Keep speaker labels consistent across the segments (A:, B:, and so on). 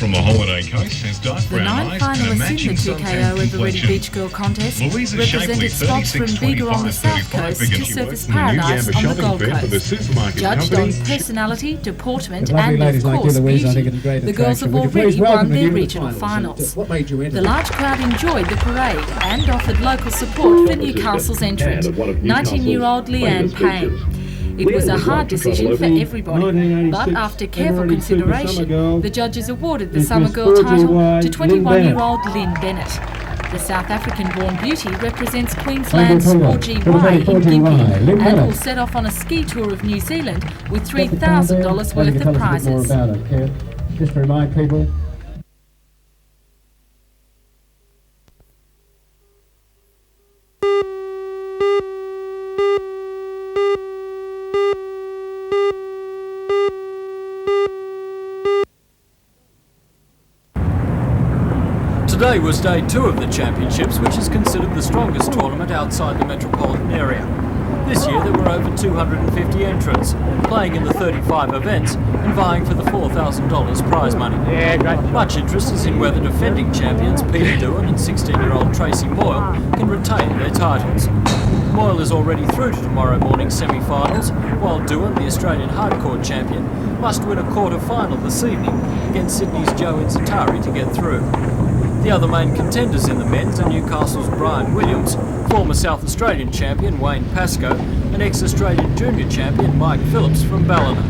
A: From the holiday coast, there's dark
B: The
A: brown
B: 9
A: eyes and a
B: finalists in
A: matching
B: the 2KO
A: suntan
B: Eveready
A: complexion.
B: Beach Girl contest
A: Louisa
B: represented
A: Shapley,
B: spots from Bega on the south
A: 36,
B: coast
A: 25,
B: to
A: she
B: Surfers
A: works in the New
B: Paradise
A: Yamba
B: on the
A: shopping
B: Gold
A: fair for the
B: Coast.
A: supermarket
B: Judged
A: company.
B: on personality, deportment
C: Lovely
B: and,
C: ladies
B: of
C: like
B: course,
C: you, Louise. I think
B: beauty,
C: it's a great
B: the girls
C: attraction.
B: have
C: Would you please
B: already
C: welcome
B: won
C: the
B: their
C: new
B: regional
C: finals.
B: finals.
C: What made you enter?
B: The large crowd enjoyed the parade and offered local support for Newcastle's entrant, 19-year-old Leanne Payne. It was a hard decision for everybody, but after careful consideration, the judges awarded the Summer Girl title to 21-year-old Lynn Bennett. The South African-born beauty represents Queensland's 4GY in Gympie and will set off on a ski tour of New Zealand with $3,000 worth of prizes.
C: Just to remind people.
D: Today was day 2 of the championships, which is considered the strongest tournament outside the metropolitan area. This year there were over 250 entrants, playing in the 35 events and vying for the $4,000 prize money. Much interest is in whether defending champions Peter Doohan and 16-year-old Tracy Moyle can retain their titles. Moyle is already through to tomorrow morning's semi-finals, while Doohan, the Australian hardcourt champion, must win a quarter-final this evening against Sydney's Joe Inzatari to get through. The other main contenders in the men's are Newcastle's Brian Williams, former South Australian champion Wayne Pascoe, and ex-Australian junior champion Mike Phillips from Ballina.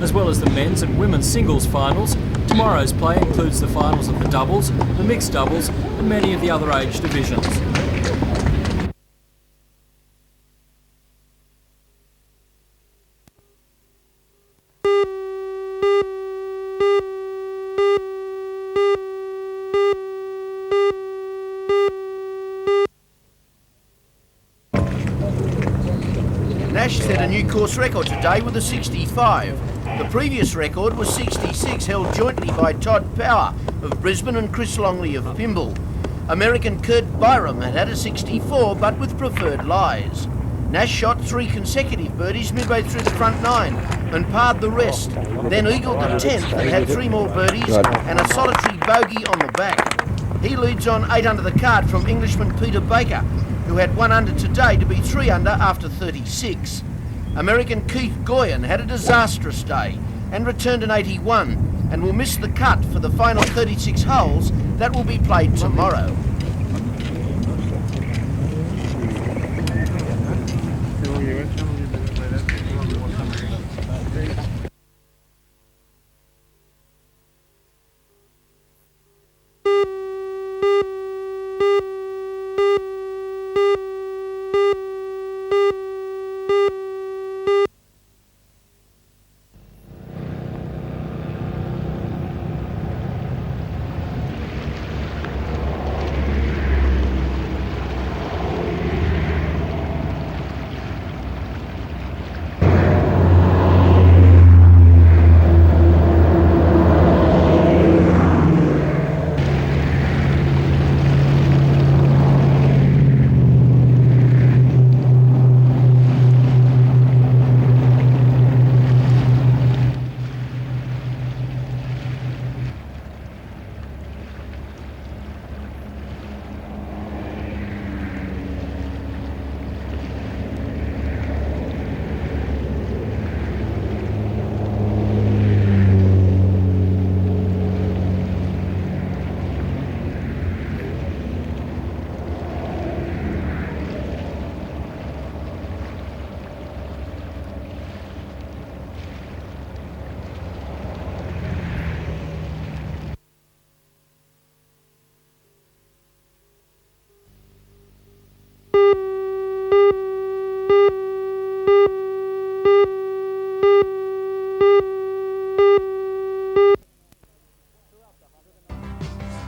D: As well as the men's and women's singles finals, tomorrow's play includes the finals of the doubles, the mixed doubles, and many of the other age divisions.
E: Nash set a new course record today with a 65. The previous record was 66, held jointly by Todd Power of Brisbane and Chris Longley of Pymble. American Kurt Byram had a 64, but with preferred lies. Nash shot 3 consecutive birdies midway through the front 9 and parred the rest, then eagled the 10th and had 3 more birdies and a solitary bogey on the back. He leads on 8 under the card from Englishman Peter Baker, who had 1 under today to be 3 under after 36. American Keith Goyen had a disastrous day and returned an 81 and will miss the cut for the final 36 holes that will be played tomorrow.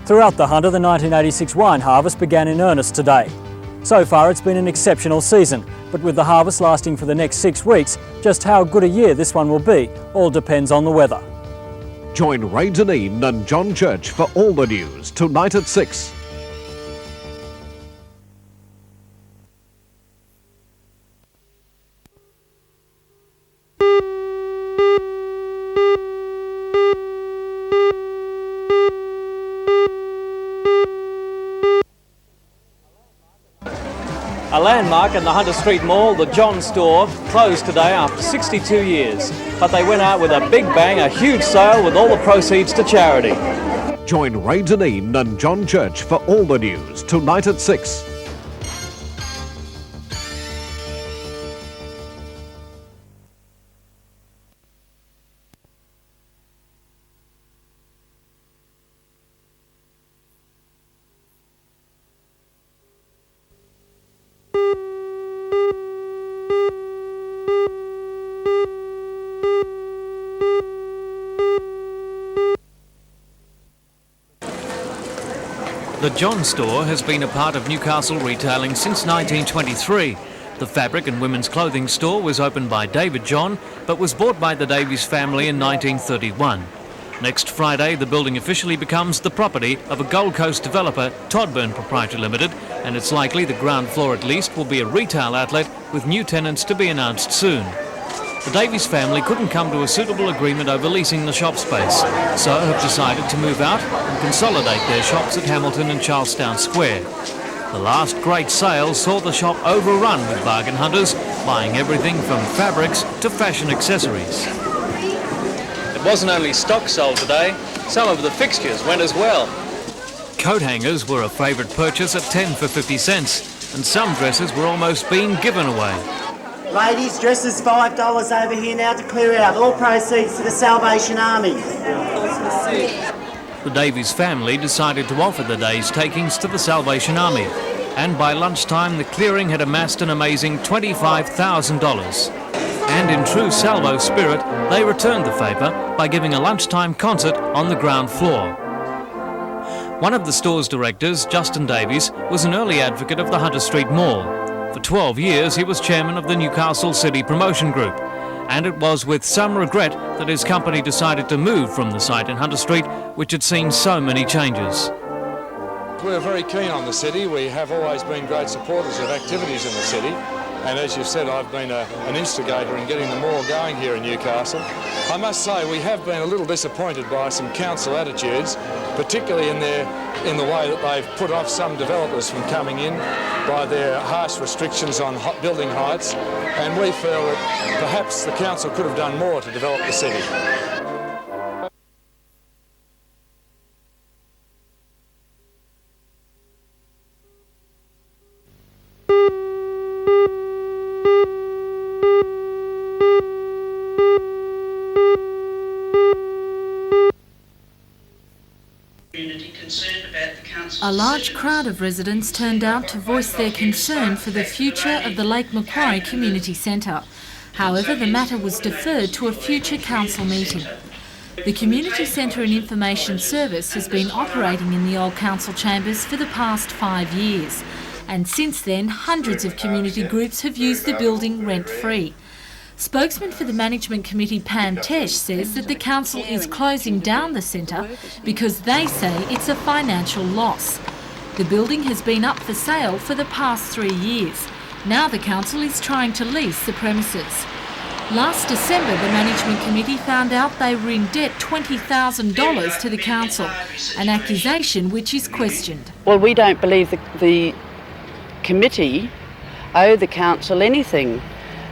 D: Throughout the Hunter, the 1986 wine harvest began in earnest today. So far it's been an exceptional season, but with the harvest lasting for the next 6 weeks, just how good a year this one will be all depends on the weather.
F: Join Ray Deneen and John Church for all the news tonight at 6.
D: landmark in the Hunter Street Mall, the John store, closed today after 62 years. But they went out with a big bang, a huge sale with all the proceeds to charity.
F: Join Ray Deneen and John Church for all the news tonight at 6.
D: The John store has been a part of Newcastle retailing since 1923. The fabric and women's clothing store was opened by David John, but was bought by the Davies family in 1931. Next Friday, the building officially becomes the property of a Gold Coast developer, Todburn Proprietary Limited, and it's likely the ground floor at least will be a retail outlet with new tenants to be announced soon. The Davies family couldn't come to a suitable agreement over leasing the shop space, so have decided to move out and consolidate their shops at Hamilton and Charlestown Square. The last great sale saw the shop overrun with bargain hunters, buying everything from fabrics to fashion accessories. It wasn't only stock sold today, some of the fixtures went as well. Coat hangers were a favourite purchase at 10 for 50 cents, and some dresses were almost being given away.
A: Ladies, dresses $5 over here now to clear out. All proceeds to the Salvation Army.
D: The Davies family decided to offer the day's takings to the Salvation Army, and by lunchtime the clearing had amassed an amazing $25,000. And in true Salvo spirit, they returned the favour by giving a lunchtime concert on the ground floor. One of the store's directors, Justin Davies, was an early advocate of the Hunter Street Mall. For 12 years he was chairman of the Newcastle City Promotion Group, and it was with some regret that his company decided to move from the site in Hunter Street, which had seen so many changes.
G: We're very keen on the city. We have always been great supporters of activities in the city, and as you said, I've been an instigator in getting the mall going here in Newcastle. I must say we have been a little disappointed by some council attitudes, particularly in the way that they've put off some developers from coming in by their harsh restrictions on building heights, and we feel that perhaps the council could have done more to develop the city.
B: A large crowd of residents turned out to voice their concern for the future of the Lake Macquarie Community Centre. However, the matter was deferred to a future council meeting. The Community Centre and Information Service has been operating in the old council chambers for the past 5 years, and since then hundreds of community groups have used the building rent-free. Spokesman for the Management Committee Pam Tesh says that the council is closing down the centre because they say it's a financial loss. The building has been up for sale for the past 3 years. Now the council is trying to lease the premises. Last December, the Management Committee found out they were in debt $20,000 to the council, an accusation which is questioned.
H: Well, we don't believe the committee owe the council anything.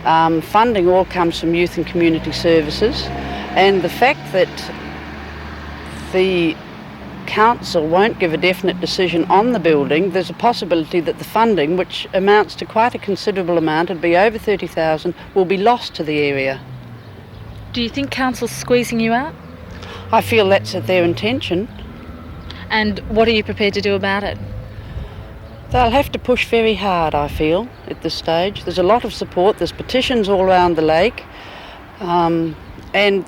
H: Funding all comes from Youth and Community Services, and the fact that the council won't give a definite decision on the building, there's a possibility that the funding, which amounts to quite a considerable amount, it'd be over $30,000, will be lost to the area.
B: Do you think council's squeezing you out?
H: I feel that's their intention.
B: And what are you prepared to do about it?
H: They'll have to push very hard, I feel, at this stage. There's a lot of support, there's petitions all around the lake, and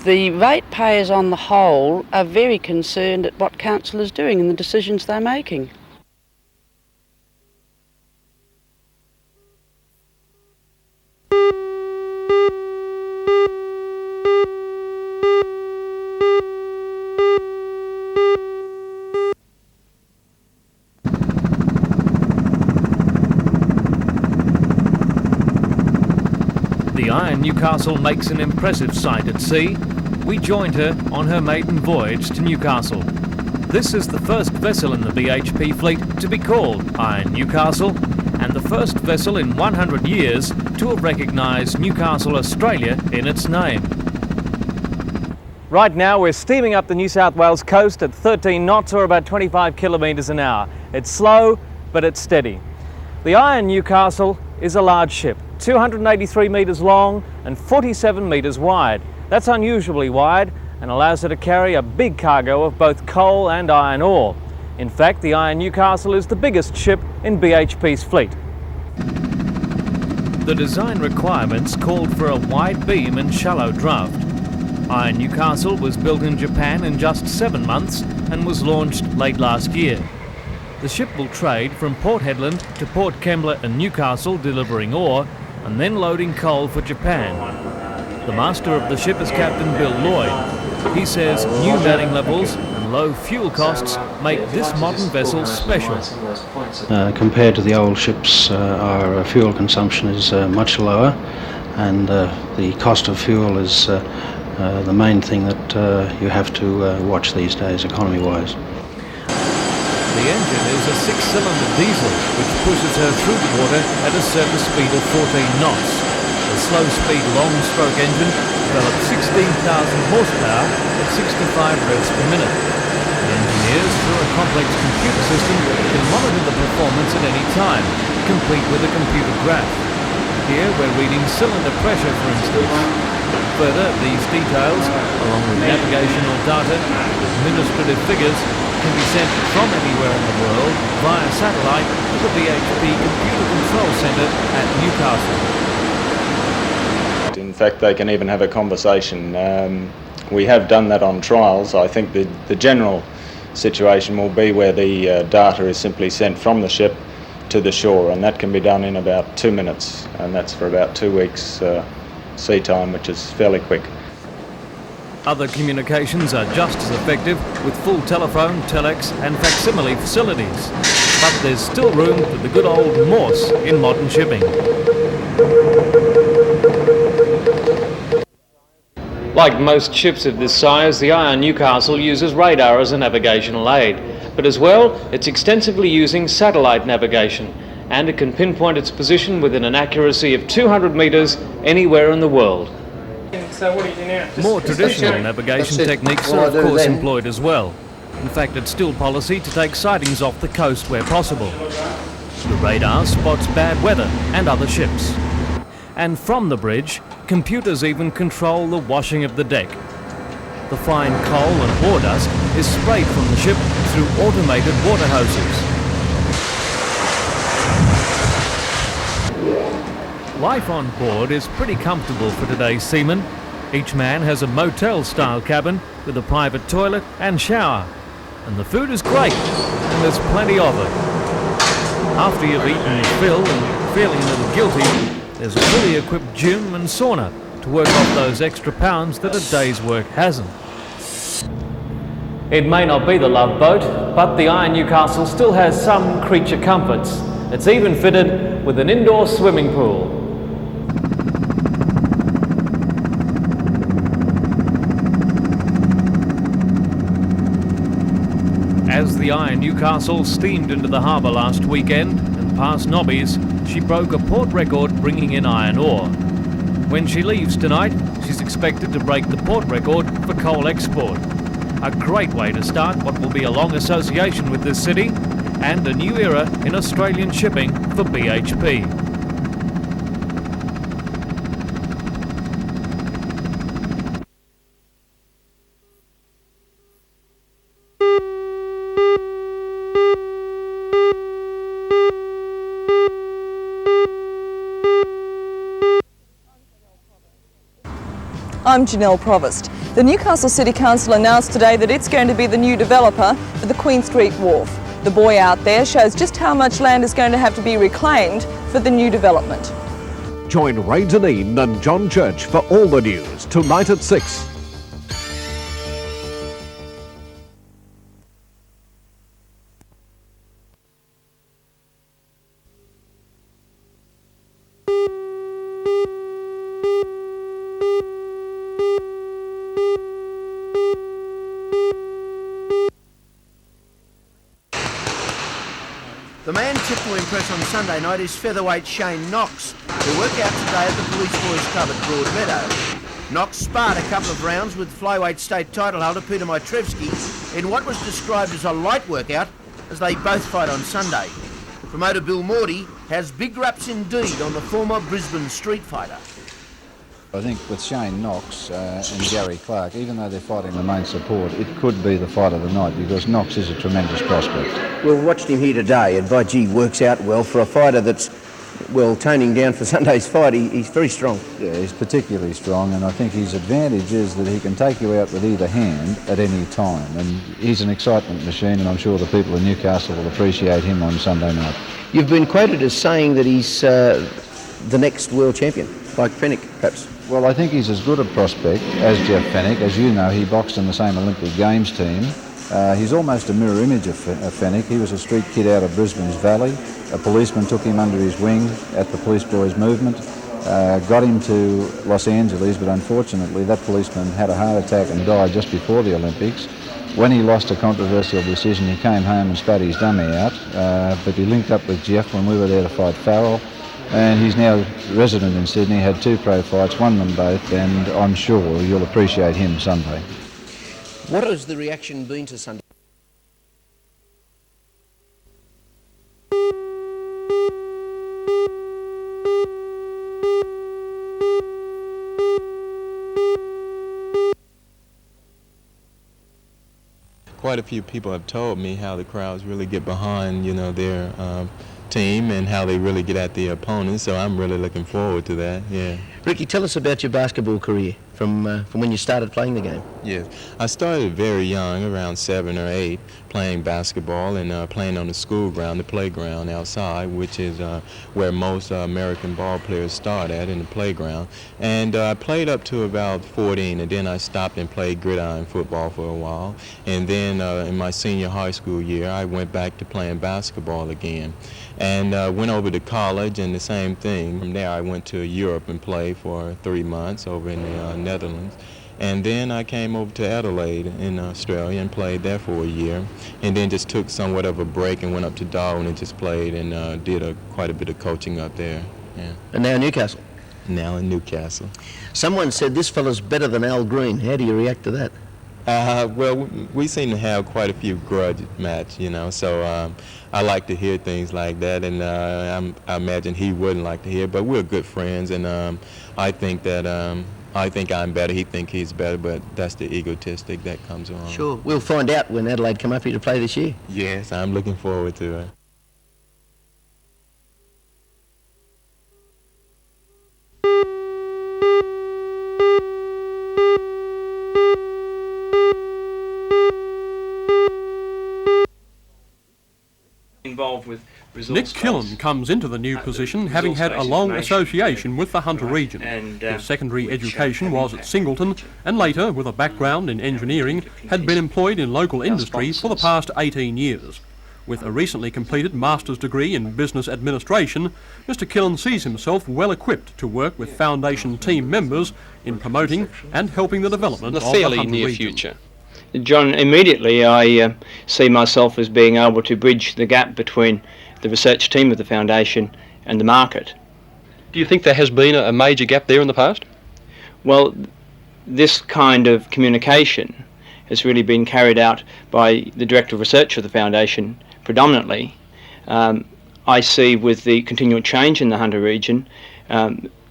H: the ratepayers on the whole are very concerned at what council is doing and the decisions they're making.
D: The Iron Newcastle makes an impressive sight at sea. We joined her on her maiden voyage to Newcastle. This is the first vessel in the BHP fleet to be called Iron Newcastle, and the first vessel in 100 years to have recognised Newcastle, Australia in its name. Right now we're steaming up the New South Wales coast at 13 knots or about 25 kilometres an hour. It's slow, but it's steady. The Iron Newcastle is a large ship, 283 metres long and 47 metres wide. That's unusually wide and allows her to carry a big cargo of both coal and iron ore. In fact, the Iron Newcastle is the biggest ship in BHP's fleet. The design requirements called for a wide beam and shallow draft. Iron Newcastle was built in Japan in just 7 months and was launched late last year. The ship will trade from Port Hedland to Port Kembla and Newcastle, delivering ore and then loading coal for Japan. The master of the ship is Captain Bill Lloyd. He says new manning levels and low fuel costs make this modern vessel special.
I: Compared to the old ships, our fuel consumption is much lower, and the cost of fuel is the main thing that you have to watch these days, economy-wise.
D: The engine is a 6-cylinder diesel, which pushes her through the water at a surface speed of 14 knots. The slow-speed long-stroke engine developed 16,000 horsepower at 65 revs per minute. The engineers, through a complex computer system, can monitor the performance at any time, complete with a computer graph. Here we're reading cylinder pressure, for instance. Further, these details, along with navigational data and administrative figures, can be sent from anywhere in the world via satellite to the BHP Computer Control Centre at Newcastle.
J: In fact, they can even have a conversation. We have done that on trials. I think the general situation will be where the data is simply sent from the ship to the shore, and that can be done in about 2 minutes, and that's for about 2 weeks sea time, which is fairly quick.
D: Other communications are just as effective with full telephone, telex and facsimile facilities. But there's still room for the good old Morse in modern shipping. Like most ships of this size, the Iron Newcastle uses radar as a navigational aid. But as well, it's extensively using satellite navigation, and it can pinpoint its position within an accuracy of 200 metres anywhere in the world.
K: So what do you do now?
D: More traditional navigation techniques are of course employed as well. In fact, it's still policy to take sightings off the coast where possible. The radar spots bad weather and other ships. And from the bridge, computers even control the washing of the deck. The fine coal and ore dust is sprayed from the ship through automated water hoses. Life on board is pretty comfortable for today's seamen. Each man has a motel-style cabin with a private toilet and shower. And the food is great, and there's plenty of it. After you've eaten your fill and feeling a little guilty, there's a fully equipped gym and sauna to work off those extra pounds that a day's work hasn't. It may not be the love boat, but the Iron Newcastle still has some creature comforts. It's even fitted with an indoor swimming pool. As the Iron Newcastle steamed into the harbour last weekend and past Nobby's, she broke a port record bringing in iron ore. When she leaves tonight, she's expected to break the port record for coal export. A great way to start what will be a long association with this city and a new era in Australian shipping for BHP.
L: I'm Janelle Provost. The Newcastle City Council announced today that it's going to be the new developer for the Queen Street Wharf. The buoy out there shows just how much land is going to have to be reclaimed for the new development.
F: Join Ray Deneen and John Church for all the news tonight at 6.
E: The man tipped to impress on Sunday night is featherweight Shane Knox, who worked out today at the Police Boys Club at Broadmeadow. Knox sparred a couple of rounds with flyweight state title holder Peter Mitrevsky in what was described as a light workout as they both fight on Sunday. Promoter Bill Morty has big raps indeed on the former Brisbane street fighter.
M: I think with Shane Knox and Gary Clark, even though they're fighting the main support, it could be the fight of the night because Knox is a tremendous prospect.
E: Well, we watched him here today and by gee, works out well for a fighter that's, well, toning down for Sunday's fight. He's very strong.
M: Yeah, he's particularly strong, and I think his advantage is that he can take you out with either hand at any time, and he's an excitement machine, and I'm sure the people in Newcastle will appreciate him on Sunday night.
E: You've been quoted as saying that he's the next world champion, like Fennick, perhaps.
M: Well, I think he's as good a prospect as Jeff Fennick. As you know, he boxed in the same Olympic Games team. He's almost a mirror image of Fennick. He was a street kid out of Brisbane's Valley. A policeman took him under his wing at the Police Boys movement, got him to Los Angeles, but unfortunately that policeman had a heart attack and died just before the Olympics. When he lost a controversial decision, he came home and spat his dummy out, but he linked up with Jeff when we were there to fight Farrell. And he's now resident in Sydney, had 2 pro fights, won them both, and I'm sure you'll appreciate him Sunday.
E: What has the reaction been to Sunday?
N: Quite a few people have told me how the crowds really get behind, their team and how they really get at the opponents, so I'm really looking forward to that, yeah.
E: Ricky, tell us about your basketball career from when you started playing the game.
N: Yes, I started very young, around 7 or 8, playing basketball and playing on the school ground, the playground outside, which is where most American ball players start at, in the playground. And I played up to about 14, and then I stopped and played gridiron football for a while. And then in my senior high school year, I went back to playing basketball again. And went over to college, and the same thing. From there, I went to Europe and played for 3 months over in the Netherlands. And then I came over to Adelaide in Australia and played there for a year. And then just took somewhat of a break and went up to Darwin and just played and did quite a bit of coaching up there. Yeah.
E: And now Newcastle?
N: Now in Newcastle.
E: Someone said this fella's better than Al Green. How do you react to that?
N: Well, we seem to have quite a few grudge match, so I like to hear things like that, and I imagine he wouldn't like to hear, but we're good friends, and I think that I think I'm better, he thinks he's better, but that's the egotistic that comes along.
E: Sure, we'll find out when Adelaide come up here to play this year.
N: Yes, I'm looking forward to it.
K: With
O: Nick Killen comes into the new position having had a long association with the Hunter region. His secondary education was at Singleton, and later, with a background in engineering, had been employed in local industry for the past 18 years. With a recently completed master's degree in business administration, Mr Killen sees himself well equipped to work with Foundation team members in promoting and helping the development of the Hunter region.
K: Future. John, immediately I see myself as being able to bridge the gap between the research team of the Foundation and the market.
O: Do you think there has been a major gap there in the past?
K: Well, this kind of communication has really been carried out by the Director of Research of the Foundation predominantly. I see with the continual change in the Hunter region,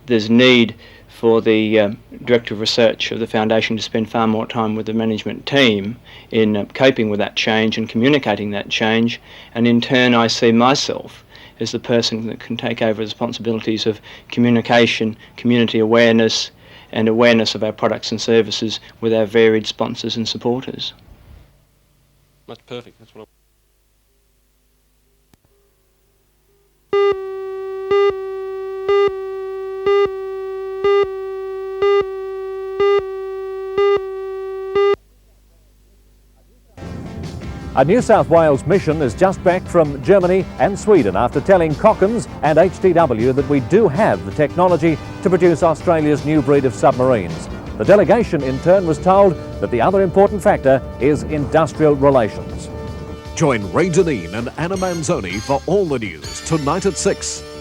K: there's need for the Director of Research of the Foundation to spend far more time with the management team in coping with that change and communicating that change, and in turn I see myself as the person that can take over responsibilities of communication, community awareness, and awareness of our products and services with our varied sponsors and supporters.
O: That's perfect. That's what I...
P: A New South Wales mission is just back from Germany and Sweden after telling Cockens and HTW that we do have the technology to produce Australia's new breed of submarines. The delegation in turn was told that the other important factor is industrial relations.
F: Join Ray Deneen and Anna Manzoni for all the news tonight at 6.